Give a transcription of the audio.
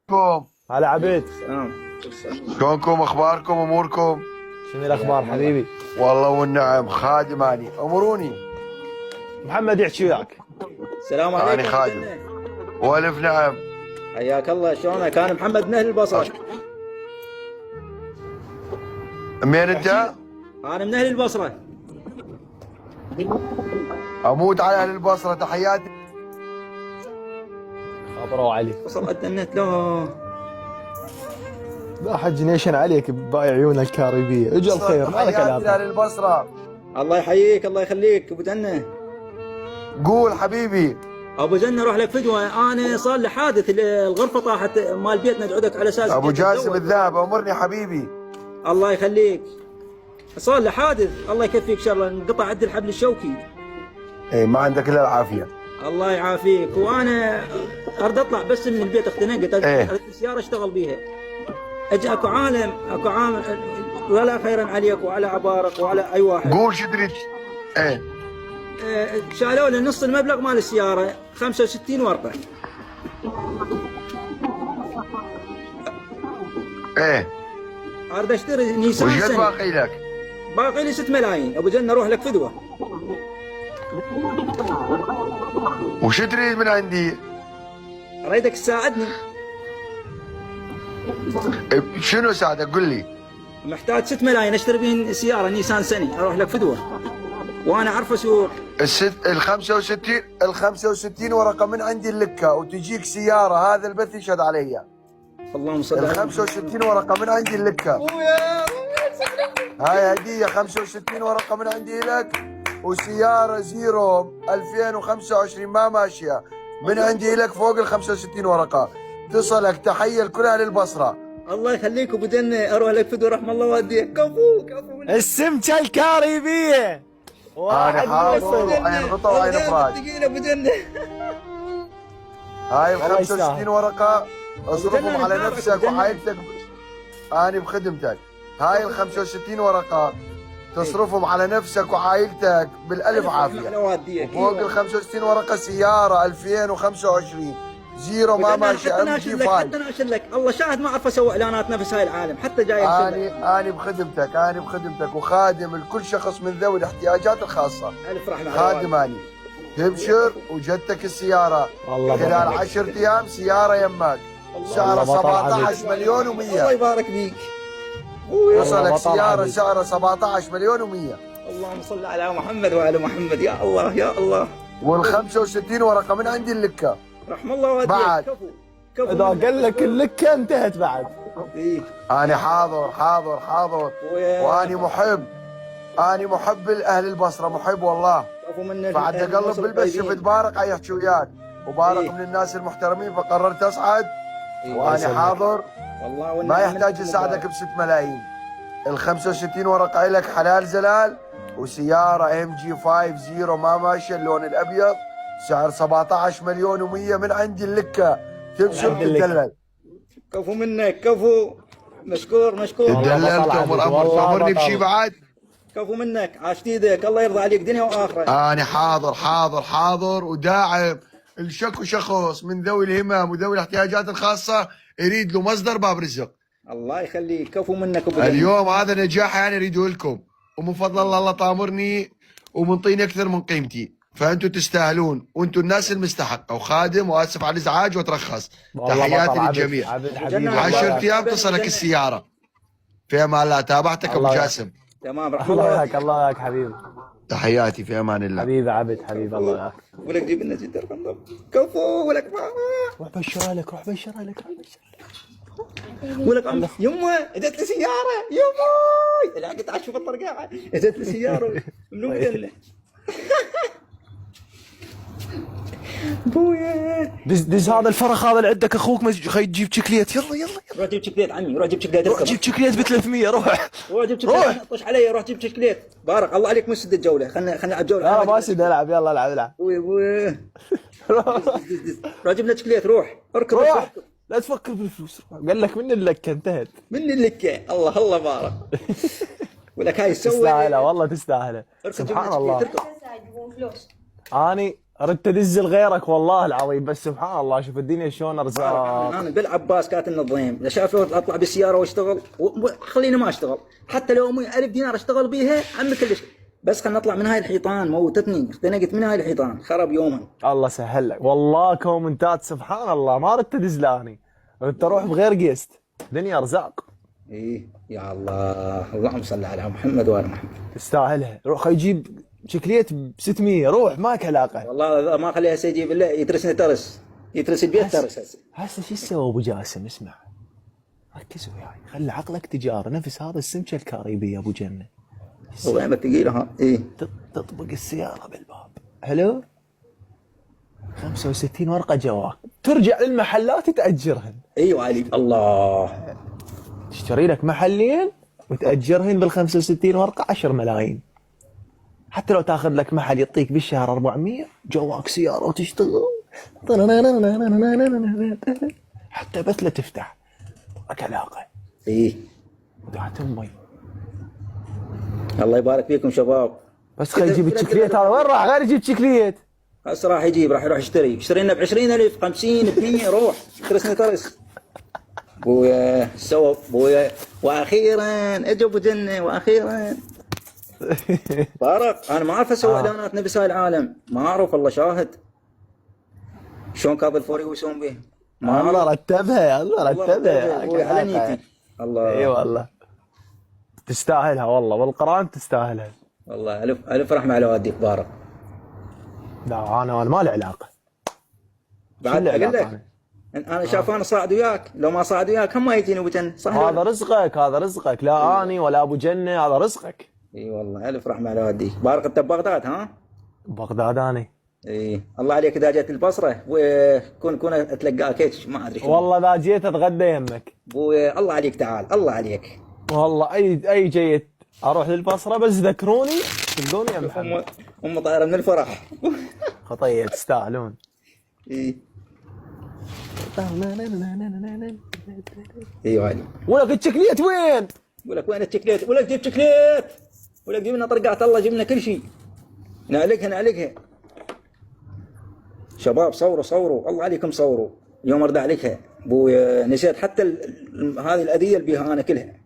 كم هلا عبيد. شلونكم؟ اخباركم؟ اموركم؟ شنو الاخبار حبيبي؟ والله والنعم. خادم اني، امروني. محمد يحكي وياك. السلام عليكم. اني خادم. والف نعم. حياك الله. شلونك؟ انا محمد من اهل البصره. منين انت؟ انا من اهل البصره. اموت على اهل البصره، تحياتي. خبروا علي. وصل عندنا النت لو لا حج نيشن عليك ببايع عيون الكاريبيه، اجل خير مالك تحياتي علاقه. لاهل البصره. الله يحييك الله يخليك ابو جنه. قول حبيبي. ابو جنه روح لك فدوه. انا صار لي حادث، الغرفه طاحت مال بيتنا، نقعدك على اساس ابو جاسم الذهب، امرني حبيبي. الله يخليك. صار لي حادث، الله يكفيك شر، انقطع عندي الحبل الشوكي. اي ما عندك الا العافيه. الله يعافيك. وانا اريد اطلع بس من البيت، اختنقت. إيه. السياره اشتغل بيها. اجى اكو عالم ولا خيرا عليك وعلى عبارك وعلى اي واحد. قول شو تريد. ايه شالوا لي نص المبلغ مال السياره، 65 ورقه. ايه اريد اشتري نيسان وش قد سنة. باقي لك؟ باقي لي 6 ملايين. ابو جنه روح لك فدوه. وش تريد من عندي؟ اريدك تساعدني. شنو ساعدك؟ قل لي. محتاج 6 ملايين اشتري بين سياره نيسان سني، اروح لك فدوه وانا اعرف اسوق. ال 65 ورقه من عندي اللكه، وتجيك سياره، هذا البث يشهد علي. اللهم صل ال على 65 ورقه من عندي اللكه. هاي هديه. 65 ورقه من عندي لك، وسياره زيرو 2025 ما ماشيه من عندي لك فوق ال 65 ورقه. تصلك تحيه لكل اهل البصره. الله يخليك ابو جنه. اروح لك فدوه رحم الله والديك. كفو كفو. السمكه الكاريبيه. انا حاضر وعين غطا وعين افراج. دقيقه ابو جنه. هاي ال الله 65 يسهل. ورقه اصرفهم على وجنة نفسك وجنة. وعائلتك. انا بخدمتك. هاي ال 65 ورقه تصرفهم على نفسك وعائلتك بالالف عافيه. وفوق ال 65 ورقه سياره 2025 زيرو ما ماشي ام جي 5. حتى ناشر لك. الله شاهد ما اعرف اسوي اعلانات نفس هاي العالم، حتى جاي اني بخدمتك وخادم لكل شخص من ذوي الاحتياجات الخاصه. الف رحمه. خادم اني. تبشر وجدتك السياره خلال 10 ايام سياره يمك سعرها 17 مليون الله و100. يبارك فيك. وصلك سياره سعرها 17 مليون و100. اللهم صل على محمد وعلى محمد. يا الله يا الله. وال 65 ورقه من عندي اللكه. رحم الله والديك. بعد. كفو اذا قال لك اللكه انتهت بعد. إيه. انا حاضر واني محب لاهل البصره، محب والله. كفو من بعد اقلب بالبث شفت بارق يحكي وياك، وبارق إيه. من الناس المحترمين، فقررت اصعد. وانا حاضر. والله ما يحتاج اساعدك ب 6 ملايين. ال 65 ورقه لك حلال زلال، وسياره ام جي 5 زيرو ما ماشيه اللون الابيض سعر 17 مليون و100 من عندي اللكه. تبشر تدلل. كفو منك. كفو. مشكور. تدلل. تأمرني بشي بعد. كفو منك. عاش ايدك. الله يرضى عليك دنيا واخره. انا حاضر وداعم الشكو شخص من ذوي الهمم وذوي الاحتياجات الخاصه يريد له مصدر باب رزق. الله يخليك. كفو منك ابو جنة. اليوم هذا نجاح انا اريده لكم، ومن فضل الله طامرني ومنطيني اكثر من قيمتي، فانتم تستاهلون وانتم الناس المستحقه. وخادم واسف على الازعاج واترخص. تحياتي للجميع. 10 ايام تصلك السياره. في امان الله. تابعتك ابو جاسم. تمام. رحم الله الله ياك الله ياك حبيبي. تحياتي في امان الله. حبيبي عبد حبيبي الله ياك. ولك جيب لنا جدر خندق. كفو. ولك ماما. روح بشرها لك. ولك يمه اجت لي سياره. يمه لا قلت اشوف الطرقاعه. اجت لي سياره منو بدنا. بويا دز هذا الفرخ هذا اللي عندك اخوك خي تجيب شكليت. يلا روح جيب شكليت عمي. روح جيب شكليت. روح جيب شكليت ب 300. روح جيب شكليت. طش علي. روح جيب شكليت. بارك الله عليك. مسد الجوله. خلنا نلعب جوله. لا ما اسد العب. يلا العب. روح جيب لنا شكليت. روح اركض. روح لا تفكر بالفلوس. قال لك من اللكه انتهت. من اللكه. الله بارك. ولك هاي تسوي. تستاهله والله تستاهله. سبحان الله. اني اردت ادز لغيرك والله العظيم، بس سبحان الله شوف الدنيا شلون ارزاق. انا بالعباس كانت النظيم، اذا شاف اطلع بالسياره واشتغل خليني ما اشتغل، حتى لو 1000 دينار اشتغل بيها عمي كلش، بس خلنا نطلع من هاي الحيطان موتتني، اختنقت من هاي الحيطان خرب يوما. الله سهل لك والله كومنتات سبحان الله، ما ردت ادزلاني، ردت اروح بغير قيست، دنيا ارزاق. ايه يا الله، اللهم صل على محمد وآل محمد. تستاهلها. روح خي يجيب شكليت ب 600، روح ماك علاقه. والله ما خليها سيجيب الا يترسني ترس، يترس البيت ترس هسه. هسه شو سوى ابو جاسم؟ اسمع ركز وياي، خلي عقلك تجاره، نفس هذا السمكه الكاريبيه ابو جنه. والله ثقيله ها. ايه تطبق السياره بالباب، حلو 65 ورقه جواك، ترجع للمحلات تاجرهن. ايوه علي الله. تشتري لك محلين وتاجرهن بال 65 ورقه 10 ملايين. حتى لو تاخذ لك محل يعطيك بالشهر 400، جواك سياره وتشتغل حتى بس لا تفتح لك علاقه. ايه ودعت امي. الله يبارك فيكم شباب. بس خلي يجيب الشكليت هذا، وين راح غير يجيب شكليت؟ هسه راح يجيب، راح يروح يشتري لنا ب 20,000 50 ب 100، روح ترسني ترس. بويا سوى بويا، واخيرا اجى ابو جنه، واخيرا فارق. انا ما اعرف اسوي اعلانات نفس هاي العالم، ما اعرف والله، شاهد شلون كاظم الفوري ويسوون به. الله رتبها، الله رتبها ابوي على نيتي. الله اي والله تستاهلها والله، والقران تستاهلها والله. الف رحمه على والديك بارك. لا انا ما له علاقه بعد اقول لك انا شاف انا صاعد وياك، لو ما صاعد وياك هم ما يجيني ابو جنه، صح؟ هذا رزقك، هذا رزقك، لا اني ولا ابو جنه، هذا رزقك. اي والله الف رحمه على والديك بارك. انت ببغداد ها؟ بغداد اني. اي الله عليك، اذا جيت البصره وكون اتلقاك هيك ما ادري شو. والله اذا جيت اتغدى يمك. ابوي الله عليك، تعال الله عليك. والله اي جيت اروح للبصره بس ذكروني تلقوني يا محمد. ام طايره من الفرح. خطيه تستاهلون. اي ايوه علي. ولك الشكليت وين؟ ولك وين الشكليت؟ ولك جيب شكليت، ولك جيب لنا طرقات الله، جيب لنا كل شيء، نعلقها. شباب صوروا الله عليكم، صوروا يوم ارد عليكها. ابوي نسيت حتى هذه الاذيه اللي بيها انا كلها.